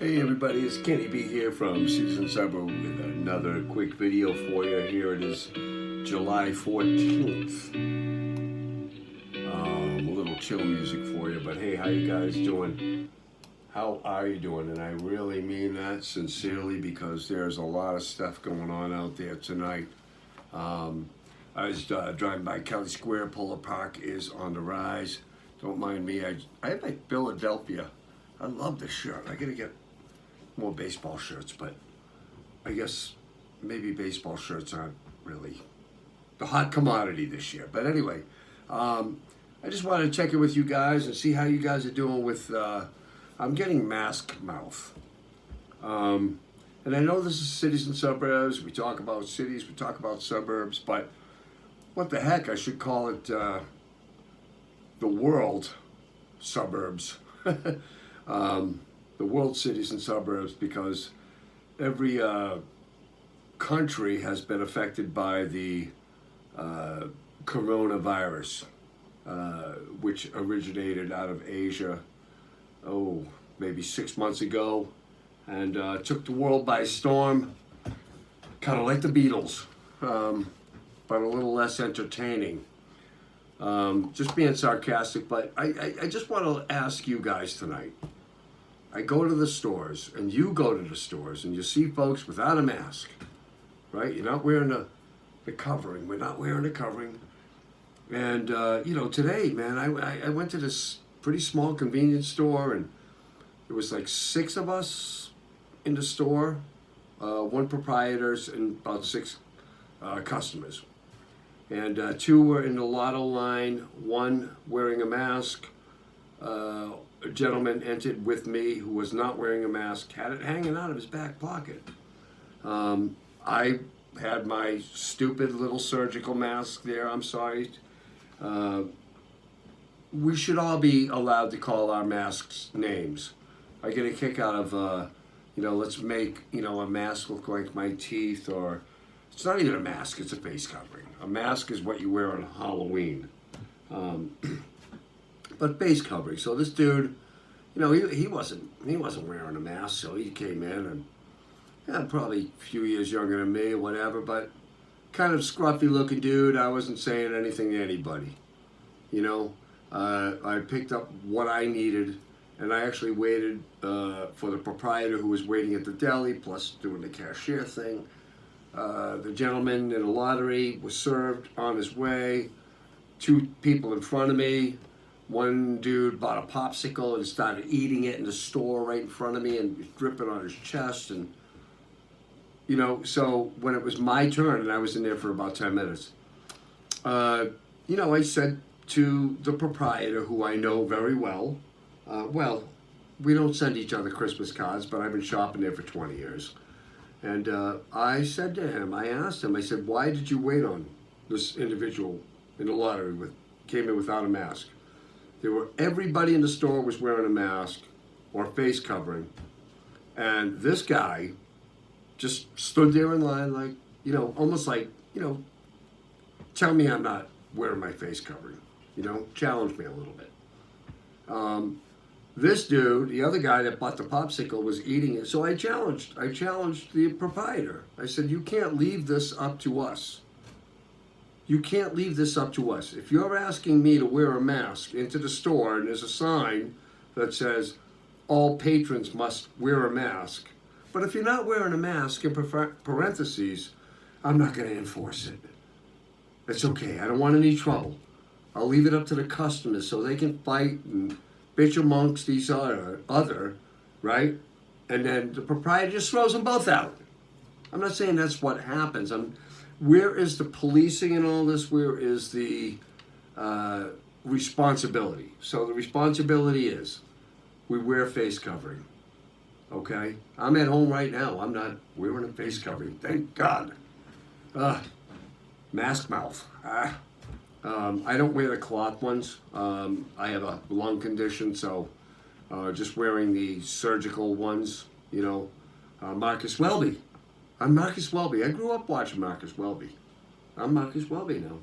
Hey everybody, it's Kenny B here from Citizen Suburb with another quick video for you. Here it is, July 14th. A little chill music for you, but hey, how you guys doing? How are you doing? And I really mean that sincerely because there's a lot of stuff going on out there tonight. I was driving by Kelly Square. Polo Park is on the rise. Don't mind me. I have my Philadelphia. I love this shirt. I gotta get more baseball shirts, but I guess maybe baseball shirts aren't really the hot commodity this year. But anyway, I just wanted to check in with you guys and see how you guys are doing with. I'm getting mask mouth. And I know this is cities and suburbs. We talk about cities, we talk about suburbs, but what the heck? I should call it the world suburbs. The world cities and suburbs, because every country has been affected by the coronavirus, which originated out of Asia, maybe 6 months ago, and took the world by storm, kind of like the Beatles, but a little less entertaining. Just being sarcastic, but I just want to ask you guys tonight. I go to the stores, and you go to the stores, and you see folks without a mask, right? You're not wearing the covering. We're not wearing the covering. And, today, man, I went to this pretty small convenience store, and there was like 6 of us in the store, 1 proprietors and about 6 customers. And 2 were in the lotto line, 1 wearing a mask. A gentleman entered with me who was not wearing a mask, had it hanging out of his back pocket. I had my stupid little surgical mask there, I'm sorry. We should all be allowed to call our masks names. I get a kick out of, let's make, a mask look like my teeth, or it's not even a mask, it's a face covering. A mask is what you wear on Halloween. But face covering. So this dude, he wasn't wearing a mask, so he came in and probably a few years younger than me or whatever, but kind of scruffy looking dude. I wasn't saying anything to anybody. I picked up what I needed, and I actually waited for the proprietor who was waiting at the deli, plus doing the cashier thing. The gentleman in the lottery was served on his way. 2 people in front of me. 1 dude bought a popsicle and started eating it in the store right in front of me and was dripping on his chest. And, so when it was my turn, and I was in there for about 10 minutes, I said to the proprietor, who I know very well, we don't send each other Christmas cards, but I've been shopping there for 20 years. And I said to him, I asked him, I said, why did you wait on this individual in the lottery came in without a mask? Everybody in the store was wearing a mask or face covering. And this guy just stood there in line like, almost like, tell me I'm not wearing my face covering, challenge me a little bit. This dude, the other guy that bought the popsicle, was eating it. So I challenged the proprietor. I said, you can't leave this up to us. You can't leave this up to us. If you're asking me to wear a mask into the store and there's a sign that says all patrons must wear a mask, but if you're not wearing a mask, in parentheses, I'm not going to enforce it. It's okay. I don't want any trouble. I'll leave it up to the customers so they can fight and bitch amongst each other, right? And then the proprietor just throws them both out. I'm not saying that's what happens. Where is the policing in all this? Where is the responsibility? So the responsibility is we wear face covering, okay? I'm at home right now. I'm not wearing a face covering, thank God. Mask mouth. I don't wear the cloth ones. I have a lung condition, so just wearing the surgical ones, Marcus Welby. I'm Marcus Welby. I grew up watching Marcus Welby. I'm Marcus Welby now,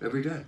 every day.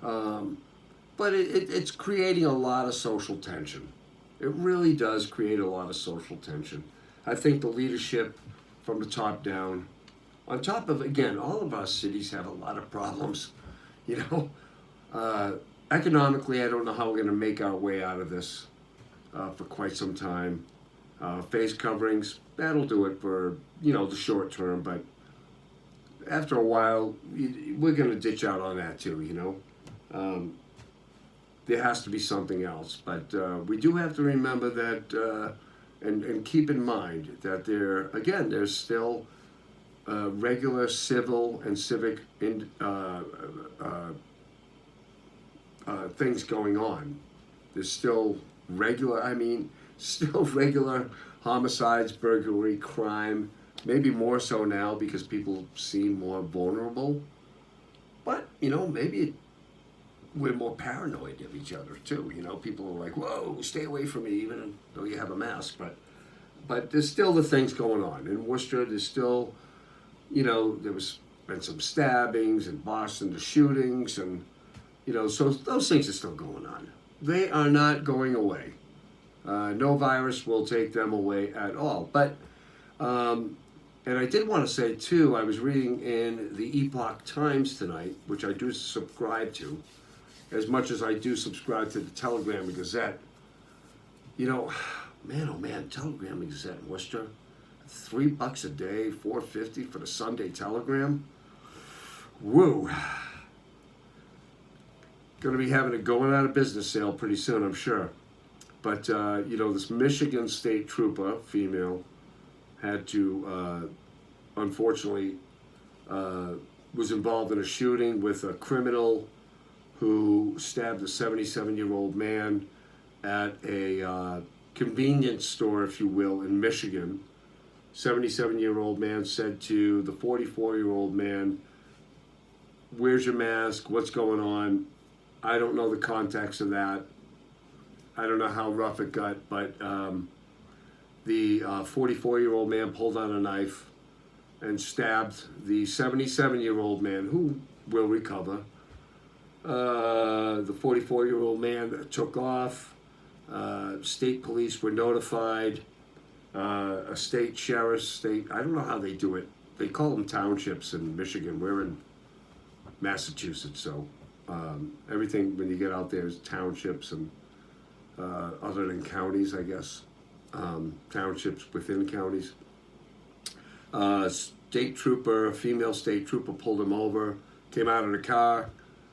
But it's creating a lot of social tension. It really does create a lot of social tension. I think the leadership from the top down, on top of, again, all of our cities have a lot of problems, you know. Economically, I don't know how we're going to make our way out of this for quite some time. Face coverings, that'll do it for, the short term, but after a while, we're going to ditch out on that too, there has to be something else. But we do have to remember that, and keep in mind that there's still regular civil and civic things going on. There's still regular homicides, burglary, crime, maybe more so now because people seem more vulnerable. But, maybe we're more paranoid of each other too. People are like, whoa, stay away from me, even though you have a mask. But there's still the things going on. In Worcester, there's still, been some stabbings, in Boston, the shootings, and, so those things are still going on. They are not going away. No virus will take them away at all. But, and I did want to say too, I was reading in the Epoch Times tonight, which I do subscribe to, as much as I do subscribe to the Telegram and Gazette. Man, oh man, Telegram and Gazette in Worcester, $3 a day, $4.50 for the Sunday Telegram. Woo! Going to be having a going out of business sale pretty soon, I'm sure. But this Michigan State Trooper, female, had to, unfortunately, was involved in a shooting with a criminal who stabbed a 77-year-old man at a convenience store, if you will, in Michigan. 77-year-old man said to the 44-year-old man, "Where's your mask? What's going on?" I don't know the context of that. I don't know how rough it got, but the 44-year-old man pulled out a knife and stabbed the 77-year-old man, who will recover. The 44-year-old man took off. State police were notified. A state sheriff, I don't know how they do it. They call them townships in Michigan. We're in Massachusetts, so everything when you get out there is townships and other than counties, I guess. Townships within counties. State trooper, a female state trooper, pulled him over, came out of the car.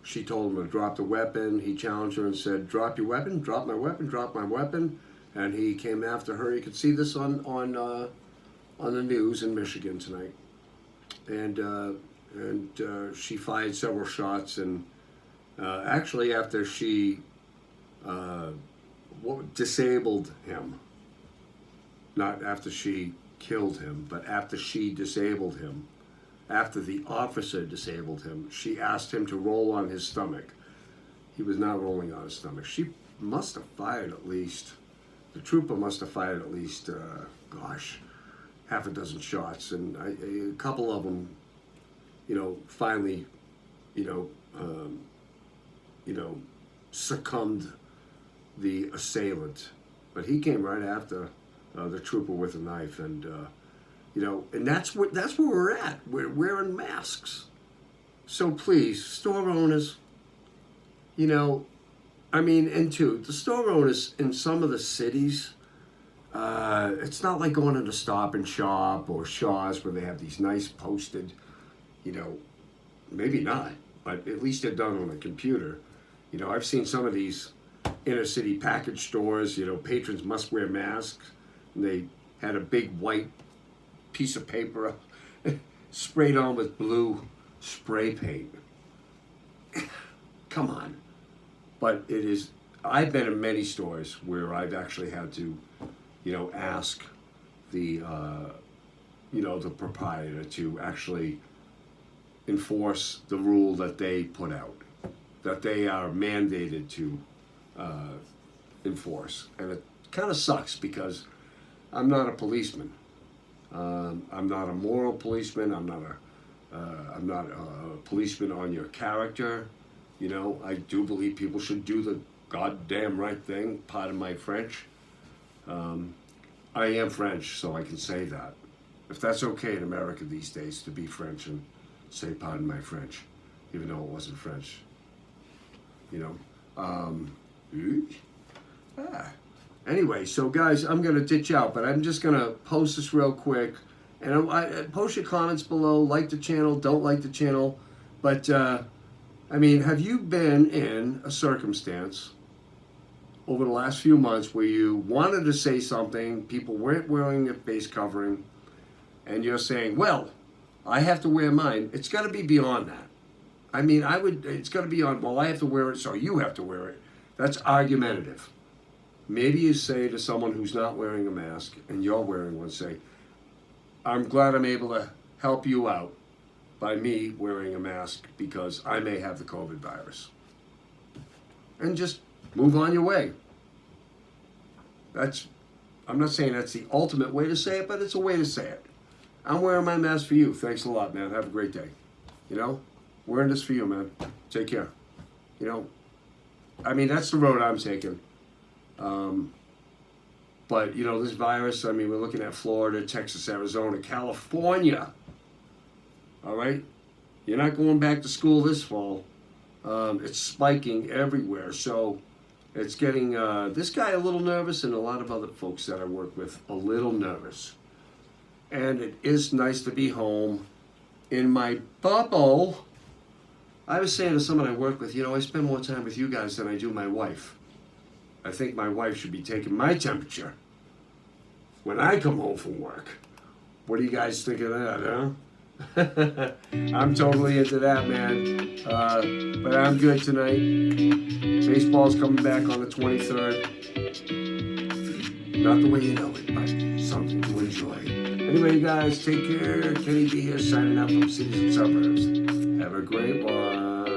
She told him to drop the weapon. He challenged her and said, "Drop your weapon, drop my weapon, drop my weapon." And he came after her. You could see this on the news in Michigan tonight. And she fired several shots. And actually, after she disabled him, not after she killed him, but after she disabled him, after the officer disabled him, she asked him to roll on his stomach. He was not rolling on his stomach. She must have fired at least, the trooper must have fired at least, half a dozen shots. And a couple of them, finally, succumbed the assailant. But he came right after the trooper with a knife, and and that's where we're at. We're wearing masks. So please, store owners, and too, the store owners in some of the cities, it's not like going into Stop and Shop or Shaw's where they have these nice posted, maybe not, but at least they're done on a computer. I've seen some of these inner city package stores, patrons must wear masks, and they had a big white piece of paper sprayed on with blue spray paint. Come on. But I've been in many stores where I've actually had to, ask the proprietor to actually enforce the rule that they put out, that they are mandated to enforce. And it kind of sucks because I'm not a policeman. I'm not a moral policeman. I'm not a policeman on your character. I do believe people should do the goddamn right thing, pardon my French. I am French, so I can say that. If that's okay in America these days to be French and say pardon my French, even though it wasn't French. You know. Anyway, so guys, I'm going to ditch out, but I'm just going to post this real quick. And post your comments below. Like the channel, don't like the channel. But, I mean, have you been in a circumstance over the last few months where you wanted to say something, people weren't wearing a face covering, and you're saying, well, I have to wear mine? It's got to be beyond that. I mean, it's got to be on, well, I have to wear it, so you have to wear it. That's argumentative. Maybe you say to someone who's not wearing a mask, and you're wearing one, say, I'm glad I'm able to help you out by me wearing a mask because I may have the COVID virus. And just move on your way. I'm not saying that's the ultimate way to say it, but it's a way to say it. I'm wearing my mask for you. Thanks a lot, man. Have a great day. You know, wearing this for you, man. Take care. You know, I mean, that's the road I'm taking. But, you know, this virus, I mean, we're looking at Florida, Texas, Arizona, California. All right? You're not going back to school this fall. It's spiking everywhere. So it's getting this guy a little nervous and a lot of other folks that I work with a little nervous. And it is nice to be home in my bubble. I was saying to someone I work with, you know, I spend more time with you guys than I do my wife. I think my wife should be taking my temperature when I come home from work. What do you guys think of that, huh? I'm totally into that, man. But I'm good tonight. Baseball's coming back on the 23rd. Not the way you know it, but something to enjoy. Anyway, you guys, take care. Kenny B here, signing out from Cities and Suburbs. Have a great one.